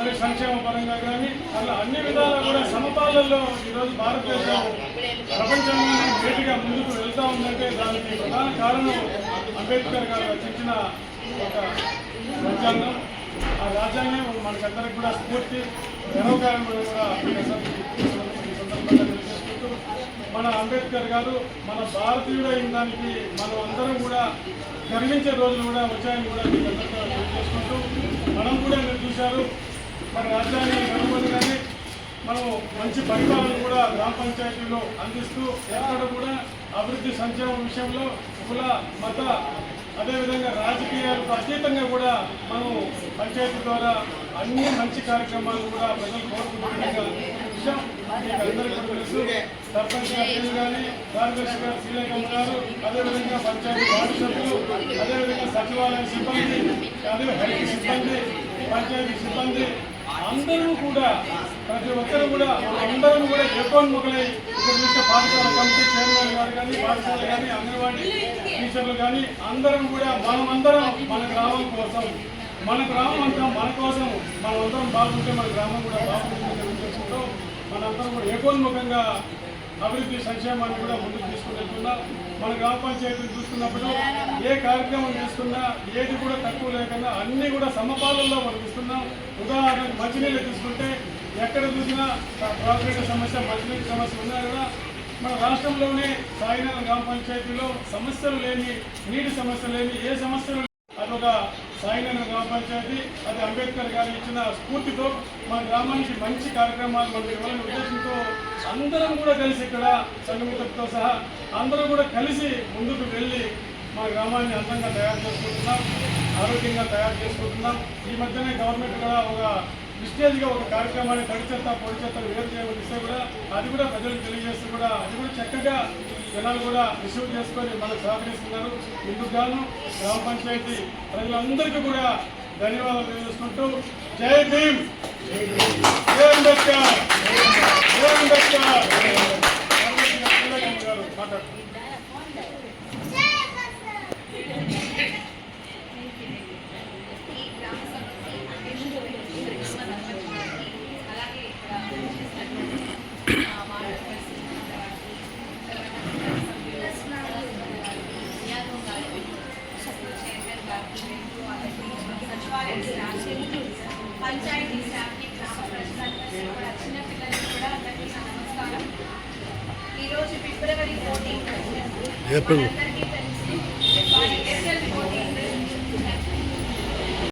మరి సంక్షేమ పరంగా కానీ అలా అన్ని విధాలా కూడా సమపాలనలో ఈరోజు భారతదేశం ప్రపంచంలో వేటిగా ముందుకు వెళ్తూ ఉందంటే దానికి ప్రధాన కారణం అంబేద్కర్ గారు రచించిన ఒక రాజ్యాంగం. ఆ రాజ్యాంగం మనకందరికి కూడా స్ఫూర్తి గర్వకారణం కూడా చేసుకుంటూ మన అంబేద్కర్ గారు మన భారతీయుడు అయిన దానికి మనం అందరం కూడా గర్వించే రోజులు కూడా వచ్చాయని కూడా మీకు అందరికీ తెలియజేసుకుంటూ మనం కూడా మీరు చూశారు మన రాజ్యాన్ని కనుగొనగానే మనం మంచి పరిపాలన కూడా గ్రామ పంచాయతీలో అందిస్తూ ఎక్కడ కూడా అభివృద్ధి సంక్షేమం విషయంలో కుల మత అదేవిధంగా రాజకీయాలకు అతీతంగా కూడా మనం పంచాయతీ ద్వారా అన్ని మంచి కార్యక్రమాలు కూడా ప్రజలు కోరుకుంటున్న విషయం మీకు అందరికీ కూడా తెలుసు. సర్పంచ్ గారు కానీ కార్యదర్శి గారు శ్రీలేఖమ్మ గారు అదేవిధంగా పంచాయతీ వార్డు సభ్యులు అదేవిధంగా సచివాలయ సిబ్బంది అదే హెల్త్ సిబ్బంది పంచాయతీ సిబ్బంది అందరూ కూడా ప్రతి ఒక్కరు కూడా అందరూ కూడా ఏకోన్ముఖులై ఇక్కడ చూస్తే పాఠశాల కమిటీ చైర్మన్ గారు కానీ పాఠశాల కానీ అంగన్వాడీ టీచర్లు కానీ అందరం కూడా మనమందరం మన గ్రామం కోసం మన గ్రామం అంతా మన కోసం మనమందరం బాగుంటే మన గ్రామం కూడా బాగుంటుందనే ఉద్దేశంతో మనందరం కూడా ఏకోన్ముఖంగా అభివృద్ధి సంక్షేమాన్ని కూడా ముందుకు తీసుకువెళ్తున్నాం. మన గ్రామ పంచాయతీలు చూస్తున్నప్పుడు ఏ కార్యక్రమం తీసుకున్నా ఏది కూడా తక్కువ లేకుండా అన్నీ కూడా సమపాలనలో మనం ఇస్తున్నాం. ఉదాహరణకు మంచినీళ్ళు తీసుకుంటే ఎక్కడ చూసినా త్రాగునీటి సమస్య మంచినీటి సమస్య ఉన్నా కూడా మన రాష్ట్రంలోనే సాయినగర్ గ్రామ పంచాయతీలో సమస్యలు లేని నీటి సమస్య లేని ఏ సమస్యలు అదొక సాయినగర్ గ్రామ పంచాయతీ. అది అంబేద్కర్ గారు ఇచ్చిన స్ఫూర్తితో మన గ్రామానికి మంచి కార్యక్రమాలు మనకు ఇవ్వాలనే ఉద్దేశంతో అందరం కూడా కలిసి ఇక్కడ సంఘమిత్రులతో సహా అందరూ కూడా కలిసి ముందుకు వెళ్ళి మన గ్రామాన్ని అందంగా తయారు చేసుకుంటున్నాం, ఆరోగ్యంగా తయారు చేసుకుంటున్నాం. ఈ మధ్యనే గవర్నమెంట్ కూడా ఒక విస్టేజ్గా ఒక కార్యక్రమాన్ని తడి చెత్త పొడి చెత్తలు వేరు చేయమని ఇస్తే కూడా అది కూడా ప్రజలకు తెలియజేస్తూ కూడా అది కూడా చక్కగా జనాలు కూడా రిసీవ్ చేసుకొని మనకు సహకరిస్తున్నారు. ఇందుకు గాను గ్రామ పంచాయతీ ప్రజలందరికీ కూడా ధన్యవాదాలు తెలియజేసుకుంటూ జై భీమ్, జై అంబేద్కర్, జై అంబేద్కర్ గారు మాట్లాడుతున్నారు. పంచాయతీ స్టాఫ్కి గ్రామ ప్రజలందరికీ కూడా చిన్న పిల్లలకి కూడా అందరికీ నమస్కారం. ఈరోజు ఫిబ్రవరి 14